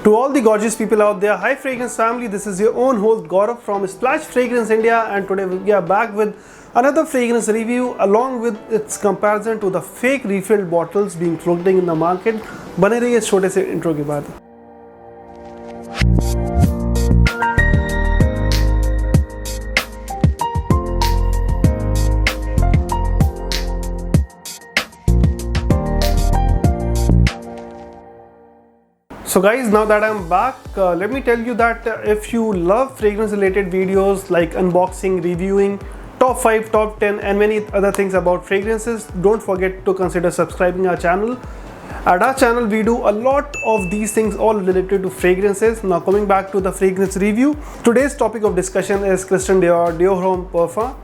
To all the gorgeous people out there, hi fragrance family, this is your own host Gaurav from Splash Fragrance India, and today we are back with another fragrance review along with its comparison to the fake refilled bottles being floating in the market. बने रहिए इस छोटे से intro के बाद। So guys, now that I'm back, let me tell you that if you love fragrance related videos like unboxing, reviewing, top 5, top 10 and many other things about fragrances, don't forget to consider subscribing our channel. At our channel we do a lot of these things all related to fragrances. Now coming back to the fragrance review, today's topic of discussion is Christian Dior Dior Homme Parfum,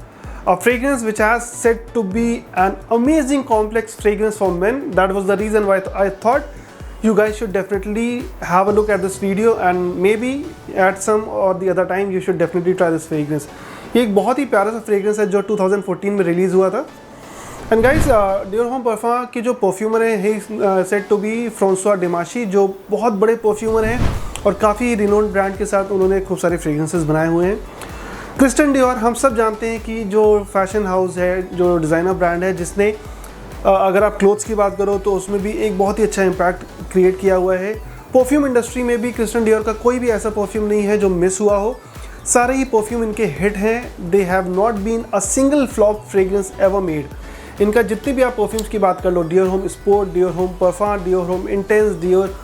a fragrance which has said to be an amazing complex fragrance for men. That was the reason why I thought you guys should definitely have a look at this video and maybe at some or the other time you should definitely try this fragrance. ये एक बहुत ही प्यारा सा fragrance है जो 2014 में release हुआ था। And guys, Dior home perfume की जो परफ्यूमर है सेट टू बी फ्रांसवा डिमाशी, जो बहुत बड़े परफ्यूमर हैं और काफ़ी रिनोन्ड ब्रांड के साथ उन्होंने खूब सारे फ्रेग्रेंसेस बनाए हुए हैं। क्रिस्टियन डियोर हम सब जानते हैं कि जो फैशन हाउस है, जो डिज़ाइनर ब्रांड है, जिसने अगर आप क्लोथ्स की बात करो तो उसमें भी एक बहुत ही अच्छा इम्पैक्ट क्रिएट किया हुआ है। परफ्यूम इंडस्ट्री में भी क्रिस्टियन डियोर का कोई भी ऐसा परफ्यूम नहीं है जो मिस हुआ हो। सारे ही परफ्यूम इनके हिट हैं। They have not been a single flop fragrance ever made. इनका जितनी भी आप परफ्यूम्स की बात कर लो, Dior Homme Sport, Dior Homme parfum, Dior home intense, Dior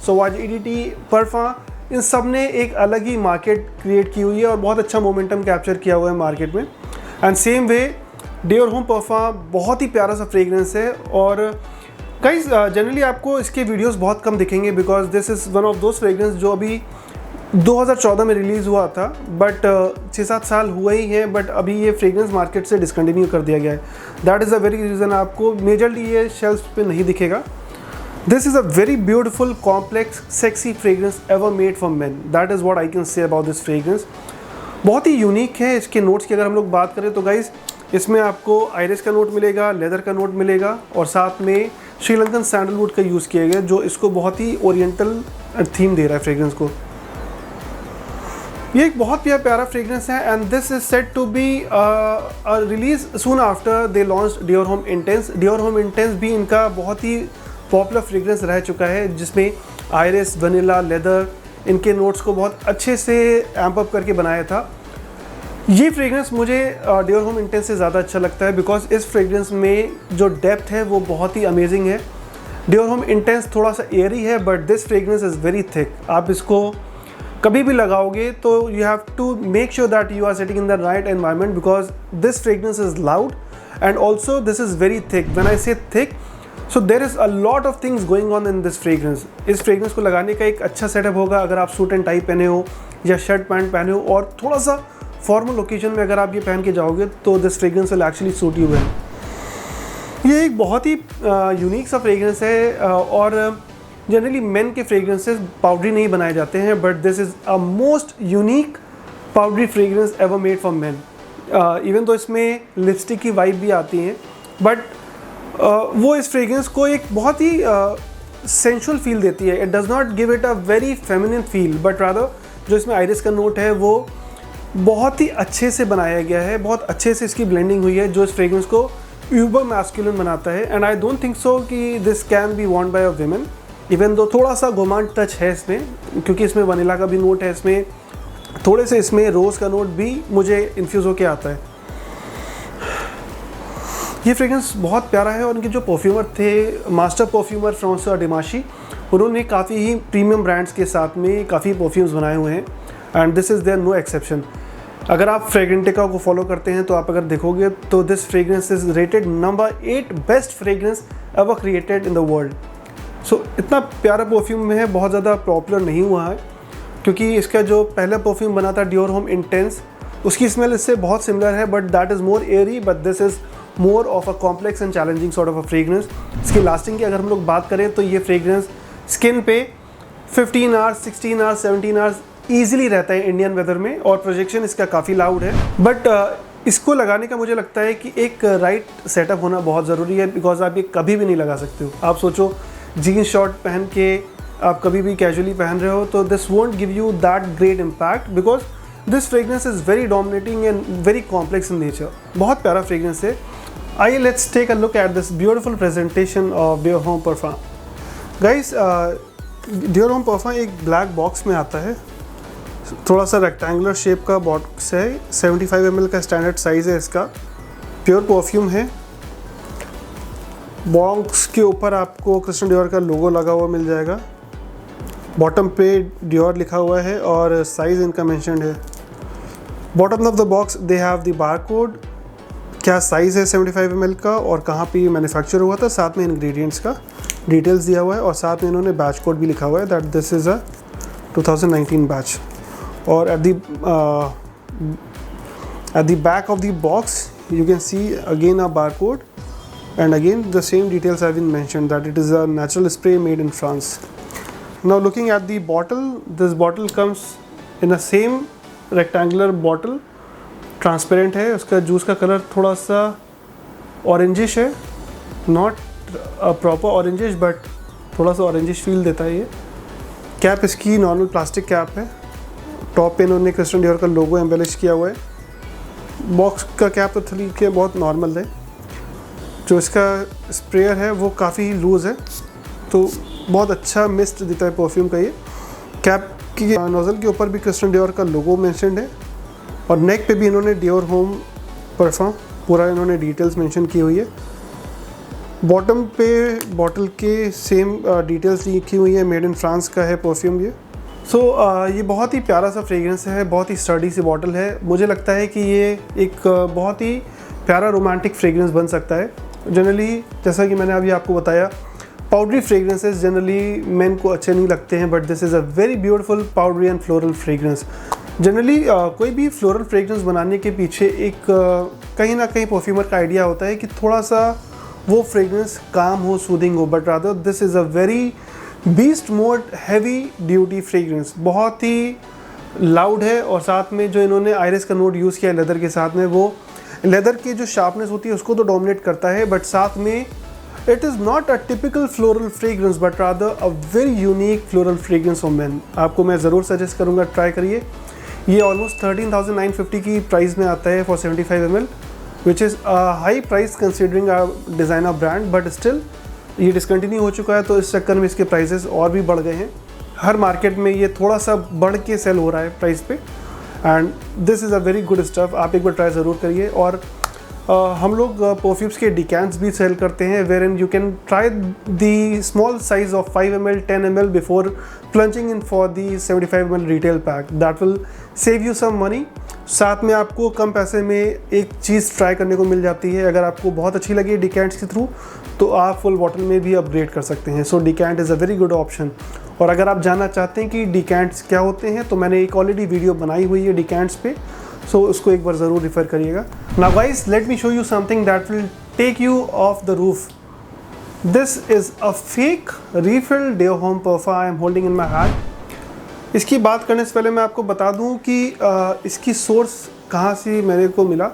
Sauvage EDT parfum, इन सब ने एक अलग ही मार्केट क्रिएट की हुई है और बहुत अच्छा मोमेंटम कैप्चर किया हुआ है मार्केट में। And same way Dior home perfume बहुत ही प्यारा सा फ्रेग्रेंस है। और गाइस, जनरली आपको इसके वीडियोस बहुत कम दिखेंगे because this is one of those fragrance जो अभी 2014 में रिलीज़ हुआ था, बट 6-7 साल हुए ही हैं, बट अभी ये फ्रेग्रेंस मार्केट से डिसकंटिन्यू कर दिया गया है। That is a very reason आपको मेजरली ये शेल्फ पे नहीं दिखेगा। This is a very beautiful complex sexy fragrance ever made for main. That is what I can say about this fragrance. बहुत ही यूनिक है। इसके नोट्स की अगर हम लोग बात करें तो गाइस, इसमें आपको आयरिस का नोट मिलेगा, लेदर का नोट मिलेगा और साथ में श्रीलंकन सैंडलवुड का यूज़ किया गया जो इसको बहुत ही ओरिएंटल थीम दे रहा है फ्रेग्रेंस को। ये एक बहुत प्यारा फ्रेग्रेंस है and this is set to be release soon after they launch Dior home intense. Dior home intense भी इनका बहुत ही पॉपुलर फ्रेग्रेंस रह चुका है जिसमें आयरिस, वनीला, लेदर, इनके नोट्स को बहुत अच्छे से एम्प अप करके बनाया था। ये फ्रेग्रेंस मुझे डियोर होम इंटेंस से ज़्यादा अच्छा लगता है बिकॉज इस फ्रेग्रेंस में जो डेप्थ है वो बहुत ही अमेजिंग है। डियोर होम इंटेंस थोड़ा सा एयरी है but this fragrance is very thick. आप इसको कभी भी लगाओगे तो you have to make sure that you are sitting in the right environment because this fragrance is loud and also this is very thick. When I say thick, so there is a lot of things going on in this fragrance. इस fragrance को लगाने का एक अच्छा setup होगा अगर आप suit and tie पहने हो या शर्ट पैंट पहने हो और थोड़ा सा फॉर्मल ओकेजन में अगर आप ये पहन के जाओगे तो this fragrance will actually suit you well. ये एक बहुत ही यूनिक सा फ्रेग्रेंस है और जनरली मेन के फ्रेग्रेंसेस पाउडरी नहीं बनाए जाते हैं but this is a most unique powdery fragrance ever made for main. Even तो इसमें लिपस्टिक की वाइब भी आती है बट वो इस फ्रेग्रेंस को एक बहुत ही सेंशुअल फील देती है। It does not give it a very feminine feel but rather जो इसमें आयरिस का नोट है वो बहुत ही अच्छे से बनाया गया है, बहुत अच्छे से इसकी ब्लेंडिंग हुई है जो इस फ्रेग्रेंस को यूबर मैस्कुलिन बनाता है। And I don't think so कि this can be want by a women, even though थोड़ा सा गोमांड टच है इसमें क्योंकि इसमें वनीला का भी नोट है, इसमें थोड़े से इसमें रोज़ का नोट भी मुझे इन्फ्यूज़ होके आता है। ये फ्रेग्रेंस बहुत प्यारा है और इनके जो परफ्यूमर थे, मास्टर परफ्यूमर फ्रांसवा डिमाशी, उन्होंने काफ़ी ही प्रीमियम ब्रांड्स के साथ में काफ़ी परफ्यूम्स बनाए हुए हैं and this is there no exception. अगर आप फ्रेग्रेंटिका को फॉलो करते हैं तो आप अगर देखोगे तो this fragrance is rated number 8 best fragrance ever created in the world. So इतना प्यारा परफ्यूम है, बहुत ज़्यादा पॉपुलर नहीं हुआ है क्योंकि इसका जो पहला परफ्यूम बना था डियोर होम इंटेंस, उसकी स्मेल इससे बहुत सिमिलर है but that is more Airy but this is more of a complex and challenging sort of a fragrance. इसकी लास्टिंग की अगर हम लोग बात करें तो ये फ्रेग्रेंस स्किन पे 15 आवर्स, 16 आवर्स, 17 आवर्स ईजिली रहता है इंडियन वेदर में और प्रोजेक्शन इसका काफ़ी लाउड है बट इसको लगाने का मुझे लगता है कि एक राइट सेटअप होना बहुत ज़रूरी है बिकॉज आप ये कभी भी नहीं लगा सकते हो। आप सोचो जीन्स शॉर्ट पहन के आप कभी भी कैजुअली पहन रहे हो तो this won't give you that great impact because this fragrance is very dominating and very complex in nature. बहुत प्यारा फ्रेगरेंस है। आइए let's take a look at this beautiful presentation of Dior home perfume. Guys, Dior home perfume एक black box में आता है, थोड़ा सा रेक्टेंगुलर शेप का बॉक्स है, 75 ml का स्टैंडर्ड साइज़ है इसका, प्योर परफ्यूम है। बॉक्स के ऊपर आपको क्रिस्टियन डियोर का लोगो लगा हुआ मिल जाएगा, बॉटम पे डियोर लिखा हुआ है और साइज़ इनका मेंशन्ड है। Bottom of the box they have the bar code, क्या साइज़ है 75 ml का और कहाँ पे मैन्युफैक्चर हुआ था, साथ में इंग्रेडिएंट्स का डिटेल्स दिया हुआ है और साथ में इन्होंने बैच कोड भी लिखा हुआ है that this is a 2019 batch. और at the back of the box you can see again a barcode and again the same details have been mentioned that it is a natural spray made in France. Now looking at the bottle, this bottle comes in a same rectangular bottle, transparent है, उसका juice का colour थोड़ा सा orangish है, not a proper orangish but थोड़ा सा orangish feel देता है ये। कैप इसकी नॉर्मल प्लास्टिक कैप है, टॉप पे इन्होंने क्रिस्टियन डियोर का लोगो एम्बेलिश किया हुआ है। बॉक्स का कैप तो ठीक है, बहुत नॉर्मल है। जो इसका स्प्रेयर है वो काफ़ी लूज़ है तो बहुत अच्छा मिस्ट देता है परफ्यूम का ये। कैप की नोज़ल के ऊपर भी क्रिस्टियन डियोर का लोगो मेंशन्ड है और नेक पे भी इन्होंने डियोर होम परफ्यूम पूरा इन्होंने डिटेल्स मेंशन की हुई है। बॉटम पे बॉटल के सेम डिटेल्स लिखी हुई है, मेड इन फ्रांस का है परफ्यूम ये। सो ये बहुत ही प्यारा सा फ्रेगरेंस है, बहुत ही स्टडी सी बॉटल है। मुझे लगता है कि ये एक बहुत ही प्यारा रोमांटिक फ्रेगरेंस बन सकता है। जनरली जैसा कि मैंने अभी आपको बताया, पाउडरी फ्रेगरेंसेस जनरली मेन को अच्छे नहीं लगते हैं, but this is a very beautiful powdery and floral fragrance. Generally कोई भी फ्लोरल फ्रेगरेंस बनाने के पीछे एक कहीं ना कहीं परफ्यूमर का आइडिया होता है कि थोड़ा सा वो फ्रेगरेंस काम हो, सूदिंग हो, but rather this is a very beast mode heavy duty fragrance. बहुत ही लाउड है और साथ में जो इन्होंने आयरिस का नोट यूज़ किया है लेदर के साथ में, वो लेदर की जो शार्पनेस होती है उसको तो डोमिनेट करता है, बट साथ में it is not a typical floral fragrance but rather a very unique floral fragrance of man. आपको मैं ज़रूर सजेस्ट करूँगा, ट्राई करिए। ये ऑलमोस्ट 13,950 की प्राइस में आता है for 75 ml, which is high price considering a designer brand, but still ये डिसकंटिन्यू हो चुका है तो इस चक्कर में इसके प्राइसेस और भी बढ़ गए हैं। हर मार्केट में ये थोड़ा सा बढ़ के सेल हो रहा है प्राइस पे, and this is a very good stuff. आप एक बार ट्राई ज़रूर करिए। और हम लोग परफ्यूम्स के डिकैंट्स भी सेल करते हैं, wherein you can try the small size of 5 ml 10 ml before plunging in for the 75 ml retail pack. That will save you some money. साथ में आपको कम पैसे में एक चीज़ ट्राई करने को मिल जाती है। अगर आपको बहुत अच्छी लगी डिकैंट्स के थ्रू तो आप फुल बॉटल में भी अपग्रेड कर सकते हैं। So decant is a very good option. और अगर आप जानना चाहते हैं कि डिकैंट्स क्या होते हैं तो मैंने एक ऑलरेडी वीडियो बनाई हुई है डिकैंट्स पे, सो उसको एक बार ज़रूर रेफर करिएगा। Now guys, let me show you something that will take you off the roof. This is a fake refilled Dior home perfume I am holding in my hand. इसकी बात करने से पहले मैं आपको बता दूं कि इसकी सोर्स कहाँ से मेरे को मिला।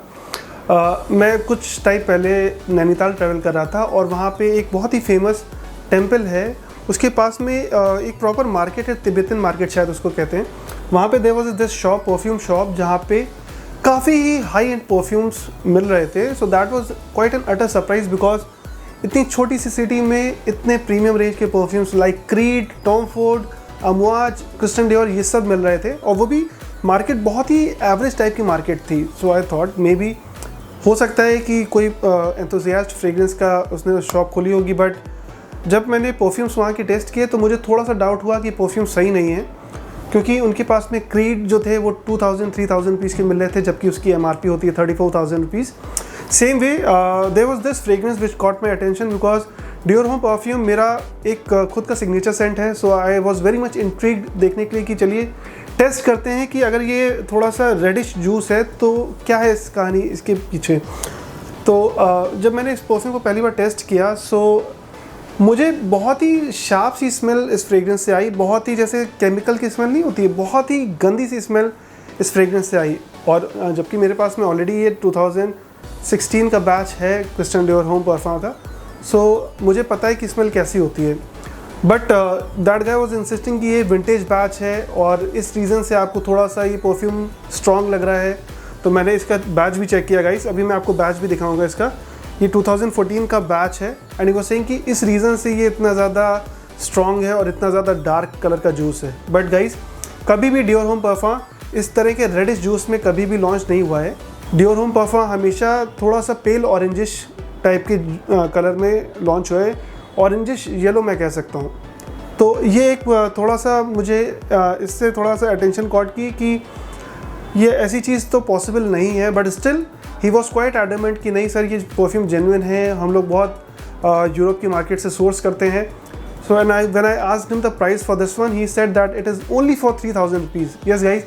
मैं कुछ टाइम पहले नैनीताल ट्रैवल कर रहा था और वहाँ पे एक बहुत ही फेमस टेंपल है, उसके पास में एक प्रॉपर मार्केट है, तिब्बतन मार्केट शायद उसको कहते हैं। वहाँ पे there was this shop, perfume shop, जहाँ पे काफ़ी ही हाई एंड परफ्यूम्स मिल रहे थे। So that was quite an utter surprise because इतनी छोटी सी सिटी में इतने प्रीमियम रेंज के perfumes like Creed, Tom Ford, Amouage, Christian Dior ये सब मिल रहे थे और वो भी मार्केट बहुत ही एवरेज टाइप की मार्केट थी। सो आई थॉट मे बी हो सकता है कि कोई एंथुसियास्ट फ्रेगरेंस का उसने शॉप खोली होगी, बट जब मैंने परफ्यूम्स वहाँ के टेस्ट किए तो मुझे थोड़ा सा डाउट हुआ कि परफ्यूम सही नहीं है, क्योंकि उनके पास में क्रीड जो थे वो 2,000-3,000 रुपीज़ के मिल रहे थे, जबकि उसकी MRP होती है 34,000 rupees. Same way there was this fragrance which caught my attention because Dior home perfume मेरा एक खुद का सिग्नेचर सेंट है। So I was very much intrigued देखने के लिए कि चलिए टेस्ट करते हैं कि अगर ये थोड़ा सा रेडिश जूस है तो क्या है इस कहानी इसके पीछे। तो जब मैंने इस परफ्यूम को पहली बार टेस्ट किया सो मुझे बहुत ही शार्प सी स्मेल इस फ्रेगरेंस से आई, बहुत ही जैसे केमिकल की स्मेल नहीं होती है, बहुत ही गंदी सी स्मेल इस फ्रेगरेंस से आई। और जबकि मेरे पास में ऑलरेडी ये 2016 का बैच है क्रिस्टियन डियोर होम परफ्यूम का, सो मुझे पता है कि स्मेल कैसी होती है। But that guy was insisting कि ये विंटेज बैच है और इस रीज़न से आपको थोड़ा सा ये परफ्यूम स्ट्रॉन्ग लग रहा है। तो मैंने इसका बैच भी चेक किया गाइस, अभी मैं आपको बैच भी दिखाऊंगा इसका। ये 2014 का बैच है एंड ही वाज सेइंग कि इस रीज़न से ये इतना ज़्यादा स्ट्रॉन्ग है और इतना ज़्यादा डार्क कलर का जूस है। बट गाइस कभी भी डियोर होम परफ्यूम इस तरह के रेडिश जूस में कभी भी लॉन्च नहीं हुआ है। डियोर होम परफ्यूम हमेशा थोड़ा सा पेल ऑरेंजिश टाइप के कलर में लॉन्च हुआ है, ऑरेंजिश येलो मैं कह सकता हूँ। तो ये एक थोड़ा सा मुझे इससे थोड़ा सा अटेंशन कॉट की कि ये ऐसी चीज़ तो पॉसिबल नहीं है, but still he was quite adamant कि नहीं सर ये परफ्यूम जेन्युइन है, हम लोग बहुत यूरोप की मार्केट से सोर्स करते हैं। So when I asked him the price for this one he said that it is only for 3000 rupees. Yes guys,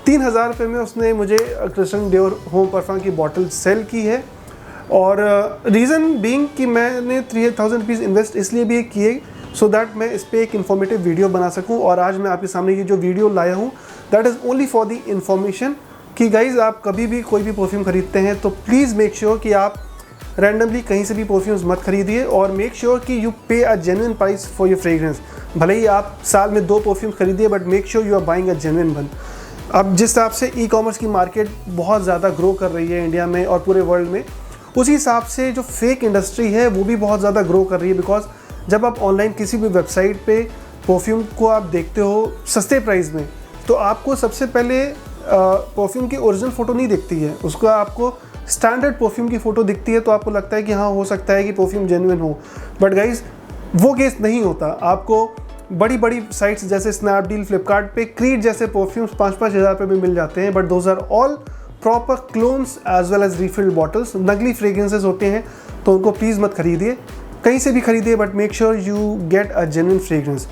3000 रुपये में उसने मुझे क्रिस्टियन डियोर होम परफ्यूम की बॉटल सेल की है। और रीज़न बीइंग कि मैंने 3000 रुपीज़ इन्वेस्ट इसलिए भी किए सो दैट मैं इस पर एक इन्फॉर्मेटिव वीडियो बना सकूं। और आज मैं आपके सामने ये जो वीडियो लाया हूँ that is only for the information कि गाइज़ आप कभी भी कोई भी परफ्यूम खरीदते हैं तो प्लीज़ मेक श्योर कि आप रैंडमली कहीं से भी परफ्यूम्स मत खरीदिए और मेक श्योर कि you pay a genuine price for your fragrance. भले ही आप साल में 2 परफ्यूम खरीदिए but make sure you are buying a genuine one. अब जिस हिसाब से ई कॉमर्स की मार्केट बहुत ज़्यादा ग्रो कर रही है इंडिया में और पूरे वर्ल्ड में, उसी हिसाब से जो फेक इंडस्ट्री है वो भी बहुत ज़्यादा ग्रो कर रही है। बिकॉज जब आप ऑनलाइन किसी भी वेबसाइट पे परफ्यूम को आप देखते हो सस्ते प्राइस में, तो आपको सबसे पहले परफ्यूम की ओरिजिनल फ़ोटो नहीं दिखती है, उसको आपको स्टैंडर्ड परफ्यूम की फ़ोटो दिखती है। तो आपको लगता है कि हाँ हो सकता है कि परफ्यूम जेन्युइन हो, बट गाइज वो केस नहीं होता। आपको बड़ी बड़ी साइट्स जैसे स्नैपडील, फ्लिपकार्ट पे क्रीड जैसे परफ्यूम्स 5-5 हज़ार रुपये में मिल जाते हैं, but those are all proper clones as well as refilled bottles, नकली फ्रेग्रेंसेज होते हैं। तो उनको प्लीज़ मत खरीदिए, कहीं से भी खरीदिए but make sure you get a genuine fragrance.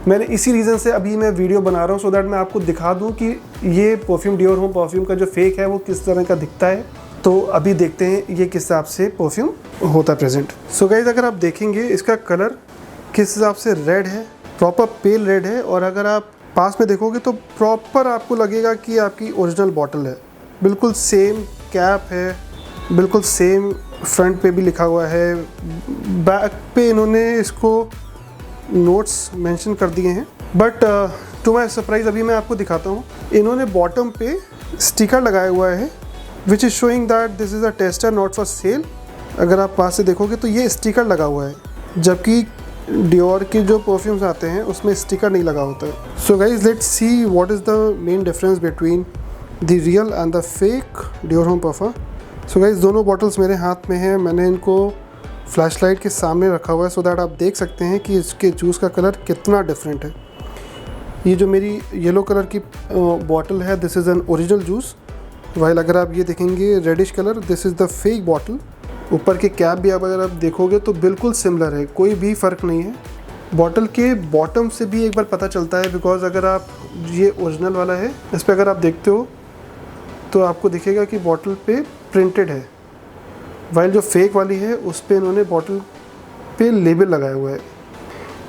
मैंने इसी रीज़न से अभी मैं वीडियो बना रहा हूँ सो दैट मैं आपको दिखा दूँ कि ये परफ्यूम डियोर होम परफ्यूम का जो फेक है वो किस तरह का दिखता है। तो अभी देखते हैं ये किस हिसाब से परफ्यूम होता है प्रेजेंट। सो गाइज अगर आप देखेंगे इसका कलर किस हिसाब से रेड है, प्रॉपर पेल रेड है। और अगर आप पास में देखोगे तो प्रॉपर आपको लगेगा कि आपकी ओरिजिनल बॉटल है, बिल्कुल सेम कैप है, बिल्कुल सेम फ्रंट पे भी लिखा हुआ है, बैक पे इन्होंने इसको नोट्स मेंशन कर दिए हैं। बट टू माई सरप्राइज अभी मैं आपको दिखाता हूँ, इन्होंने बॉटम पे स्टिकर लगाया हुआ है which is showing that this is a tester not for sale. अगर आप पास से देखोगे तो ये स्टिकर लगा हुआ है, जबकि डियोर के जो परफ्यूम्स आते हैं उसमें स्टिकर नहीं लगा होता है। So guys let's see what is the main difference between the real and the fake Dior home perfume. So guys दोनों बॉटल्स मेरे हाथ में हैं, मैंने इनको फ्लैशलाइट के सामने रखा हुआ है सो दैट आप देख सकते हैं कि इसके जूस का कलर कितना डिफरेंट है। ये जो मेरी येलो कलर की बॉटल है this is an original juice, while अगर आप ये देखेंगे reddish colour this is the fake bottle. ऊपर के कैप भी अगर आप देखोगे तो बिल्कुल सिमिलर है, कोई भी फ़र्क नहीं है। बॉटल के बॉटम से भी एक बार पता चलता है बिकॉज अगर आप ये ओरिजिनल वाला है इस पर अगर आप देखते हो तो आपको दिखेगा कि बॉटल पे प्रिंटेड है, वाइल जो फेक वाली है उस पर इन्होंने बॉटल पे लेबल लगाया हुआ है।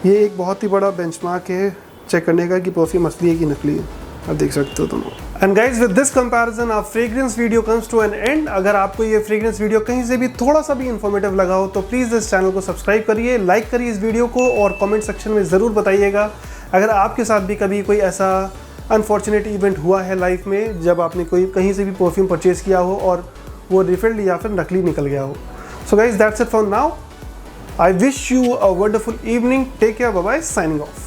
ये एक बहुत ही बड़ा बेंचमार्क है चेक करने का कि परफ्यूम असली है कि नकली है, आप देख सकते हो दोनों। And guys with this comparison our fragrance video comes to an end. अगर आपको ये फ्रेग्रेंस वीडियो कहीं से भी थोड़ा सा भी इन्फॉर्मेटिव लगा हो तो प्लीज़ इस चैनल को सब्सक्राइब करिए, लाइक करिए इस वीडियो को और कमेंट सेक्शन में ज़रूर बताइएगा अगर आपके साथ भी कभी कोई ऐसा अनफॉर्चुनेट इवेंट हुआ है लाइफ में जब आपने कोई कहीं से भी परफ्यूम परचेज़ किया हो और वो रिफिल्ड या फिर नकली निकल गया हो। So guys that's it for now, I wish you a wonderful evening, take care, bye bye, signing of.